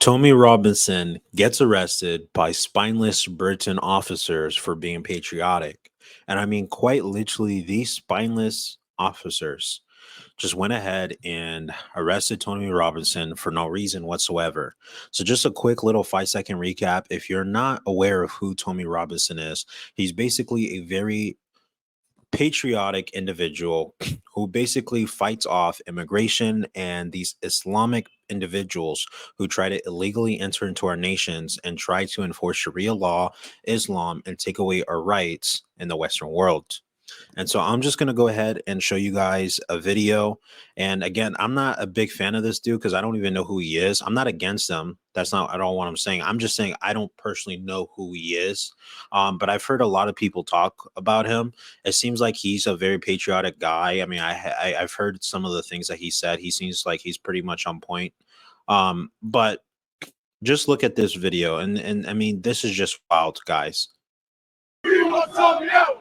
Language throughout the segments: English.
Tommy Robinson gets arrested by spineless Britain officers for being patriotic. And I mean, quite literally, these spineless officers just went ahead and arrested Tony Robinson for no reason whatsoever. So, just a quick little 5-second recap. If you're not aware of who Tommy Robinson is, he's basically a very patriotic individual who basically fights off immigration and these Islamic individuals who try to illegally enter into our nations and try to enforce Sharia law, Islam, and take away our rights in the Western world. And so I'm just going to go ahead and show you guys a video. And again, I'm not a big fan of this dude because I don't even know who he is. I'm not against him. That's not at all what I'm saying. I'm just saying I don't personally know who he is. But I've heard a lot of people talk about him. It seems like he's a very patriotic guy. I mean, I've heard some of the things that he said. He seems like he's pretty much on point. But just look at this video. And I mean, this is just wild, guys. We want Tommy out!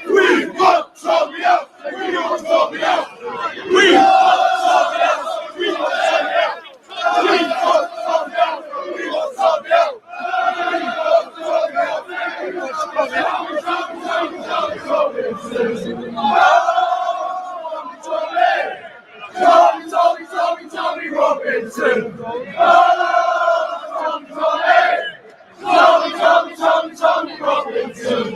We want Tommy out! We want Tommy out! We want Tommy out! We want Tommy out! We want Tommy out! We want Tommy out! We want Tommy out! We want Tommy Robinson! Tommy Robinson! Tommy Robinson!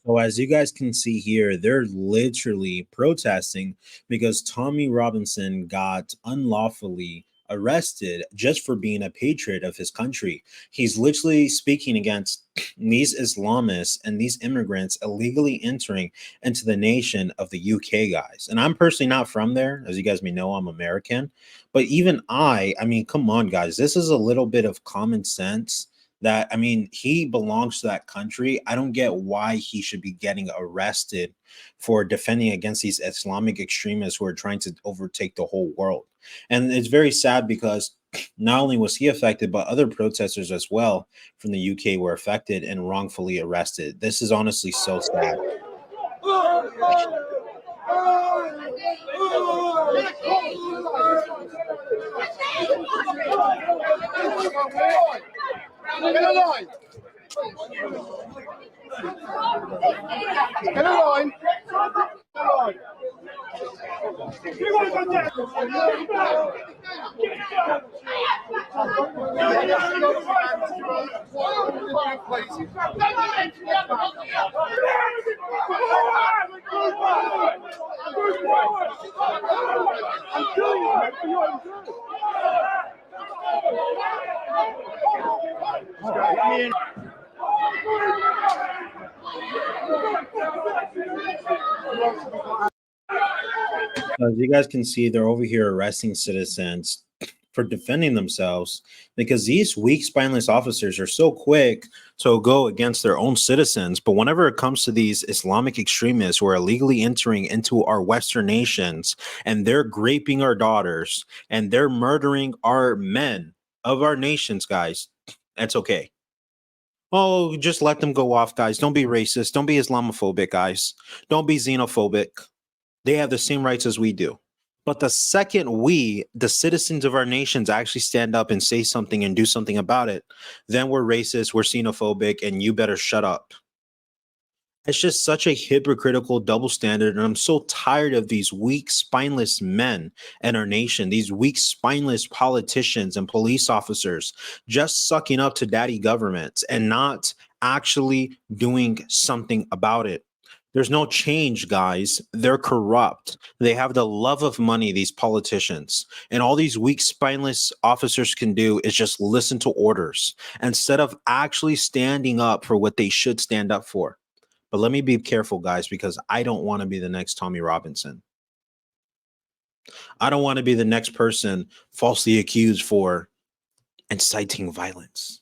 So as you guys can see here, they're literally protesting because Tommy Robinson got unlawfully arrested just for being a patriot of his country. He's literally speaking against these Islamists and these immigrants illegally entering into the nation of the UK, guys. And I'm personally not from there. As you guys may know, I'm American. But even I mean, come on, guys. This is a little bit of common sense that, I mean, he belongs to that country. I don't get why he should be getting arrested for defending against these Islamic extremists who are trying to overtake the whole world. And it's very sad because not only was he affected, but other protesters as well from the UK were affected and wrongfully arrested. This is honestly so sad. Get a line! Get a line! As you guys can see, they're over here arresting citizens for defending themselves because these weak, spineless officers are so quick to go against their own citizens. But whenever it comes to these Islamic extremists who are illegally entering into our Western nations and they're raping our daughters and they're murdering our men of our nations, guys, that's okay. Oh, just let them go off, guys. Don't be racist. Don't be Islamophobic, guys. Don't be xenophobic. They have the same rights as we do. But the second we, the citizens of our nations, actually stand up and say something and do something about it, then we're racist, we're xenophobic, and you better shut up. It's just such a hypocritical double standard. And I'm so tired of these weak, spineless men in our nation, these weak, spineless politicians and police officers just sucking up to daddy governments and not actually doing something about it. There's no change, guys. They're corrupt. They have the love of money, these politicians. And all these weak, spineless officers can do is just listen to orders instead of actually standing up for what they should stand up for. But let me be careful, guys, because I don't want to be the next Tommy Robinson. I don't want to be the next person falsely accused for inciting violence.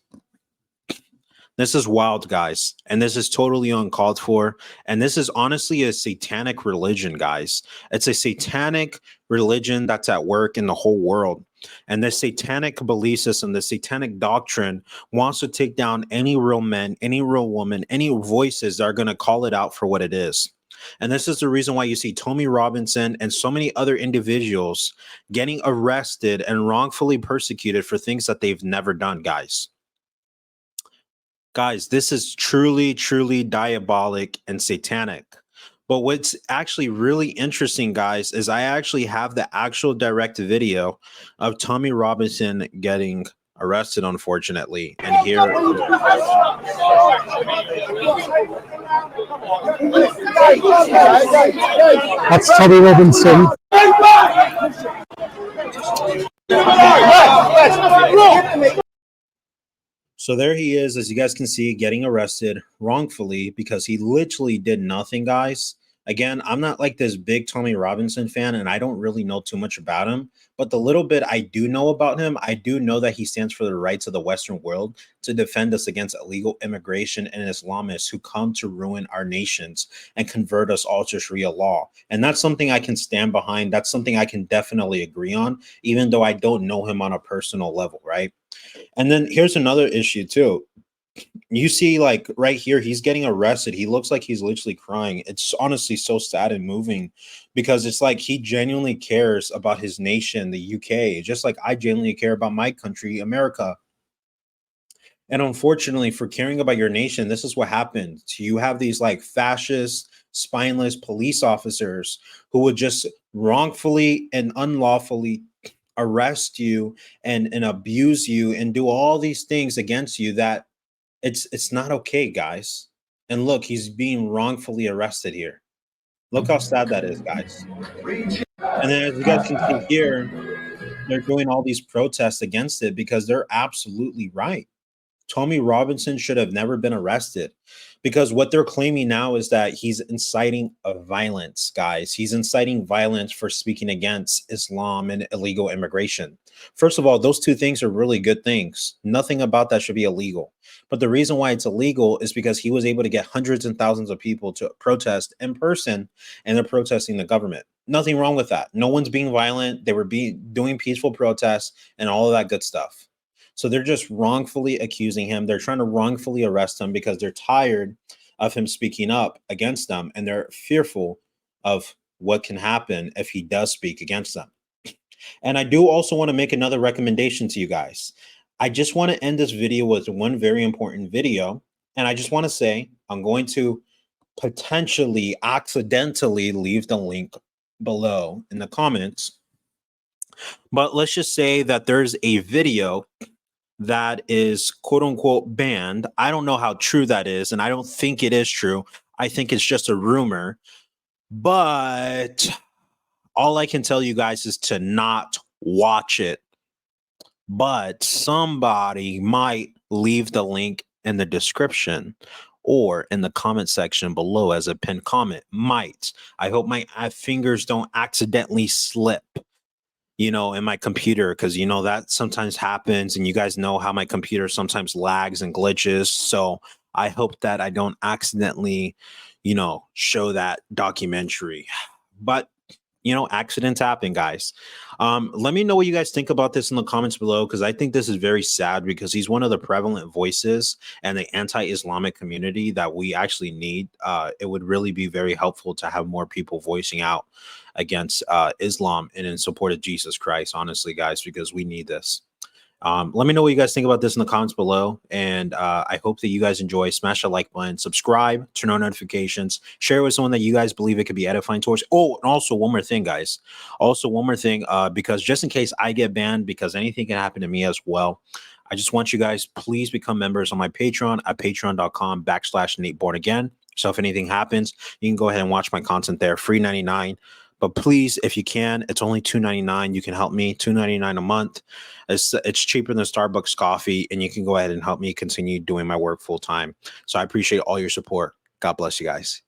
This is wild, guys. And this is totally uncalled for. And this is honestly a satanic religion, guys. It's a satanic religion that's at work in the whole world. And this satanic belief system, the satanic doctrine wants to take down any real men, any real woman, any voices that are going to call it out for what it is. And this is the reason why you see Tommy Robinson and so many other individuals getting arrested and wrongfully persecuted for things that they've never done, guys. Guys, this is truly, truly diabolic and satanic. But what's actually really interesting, guys, is I actually have the actual direct video of Tommy Robinson getting arrested, unfortunately. And here, That's Tommy Robinson. so there he is, as you guys can see, getting arrested wrongfully because he literally did nothing, guys. Again, I'm not like this big Tommy Robinson fan, and I don't really know too much about him. But the little bit I do know about him, I do know that he stands for the rights of the Western world to defend us against illegal immigration and Islamists who come to ruin our nations and convert us all to Sharia law. And that's something I can stand behind. That's something I can definitely agree on, even though I don't know him on a personal level, right? And then here's another issue too. You see, like right here, he's getting arrested. He looks like he's literally crying. It's honestly so sad and moving because it's like he genuinely cares about his nation, the UK, just like I genuinely care about my country, America. And unfortunately, for caring about your nation, this is what happened. You have these like fascist, spineless police officers who would just wrongfully and unlawfully arrest you and abuse you and do all these things against you that it's not okay, guys. And look, he's being wrongfully arrested here. Look how sad that is, guys. And then as you guys can see here, they're doing all these protests against it because they're absolutely right. Tommy Robinson should have never been arrested because what they're claiming now is that he's inciting a violence, guys. He's inciting violence for speaking against Islam and illegal immigration. First of all, those two things are really good things. Nothing about that should be illegal. But the reason why it's illegal is because he was able to get hundreds and thousands of people to protest in person, and they're protesting the government. Nothing wrong with that. No one's being violent. They were doing peaceful protests and all of that good stuff. So they're just wrongfully accusing him. They're trying to wrongfully arrest him because they're tired of him speaking up against them, and they're fearful of what can happen if he does speak against them. And I do also want to make another recommendation to you guys. I just want to end this video with one very important video. And I just want to say, I'm going to potentially accidentally leave the link below in the comments. But let's just say that there's a video that is quote unquote banned. I don't know how true that is, and I don't think it is true. I think it's just a rumor. But all I can tell you guys is to not watch it. But somebody might leave the link in the description or in the comment section below as a pinned comment. Might. I hope my fingers don't accidentally slip, you know, in my computer, because, you know, that sometimes happens, and you guys know how my computer sometimes lags and glitches. So I hope that I don't accidentally, you know, show that documentary. But you know, accidents happen, guys. Let me know what you guys think about this in the comments below, because I think this is very sad because he's one of the prevalent voices and the anti-Islamic community that we actually need. It would really be very helpful to have more people voicing out against Islam and in support of Jesus Christ, honestly, guys, because we need this. Let me know what you guys think about this in the comments below. And I hope that you guys enjoy. Smash the like button, subscribe, turn on notifications, share it with someone that you guys believe it could be edifying towards. Oh, and also one more thing, guys. Also one more thing, because just in case I get banned, because anything can happen to me as well, I just want you guys, please become members on my Patreon at patreon.com/NateBornAgain. So if anything happens, you can go ahead and watch my content there, free 99. But please, if you can, it's only $2.99. You can help me, $2.99 a month. It's cheaper than Starbucks coffee, and you can go ahead and help me continue doing my work full time. So I appreciate all your support. God bless you guys.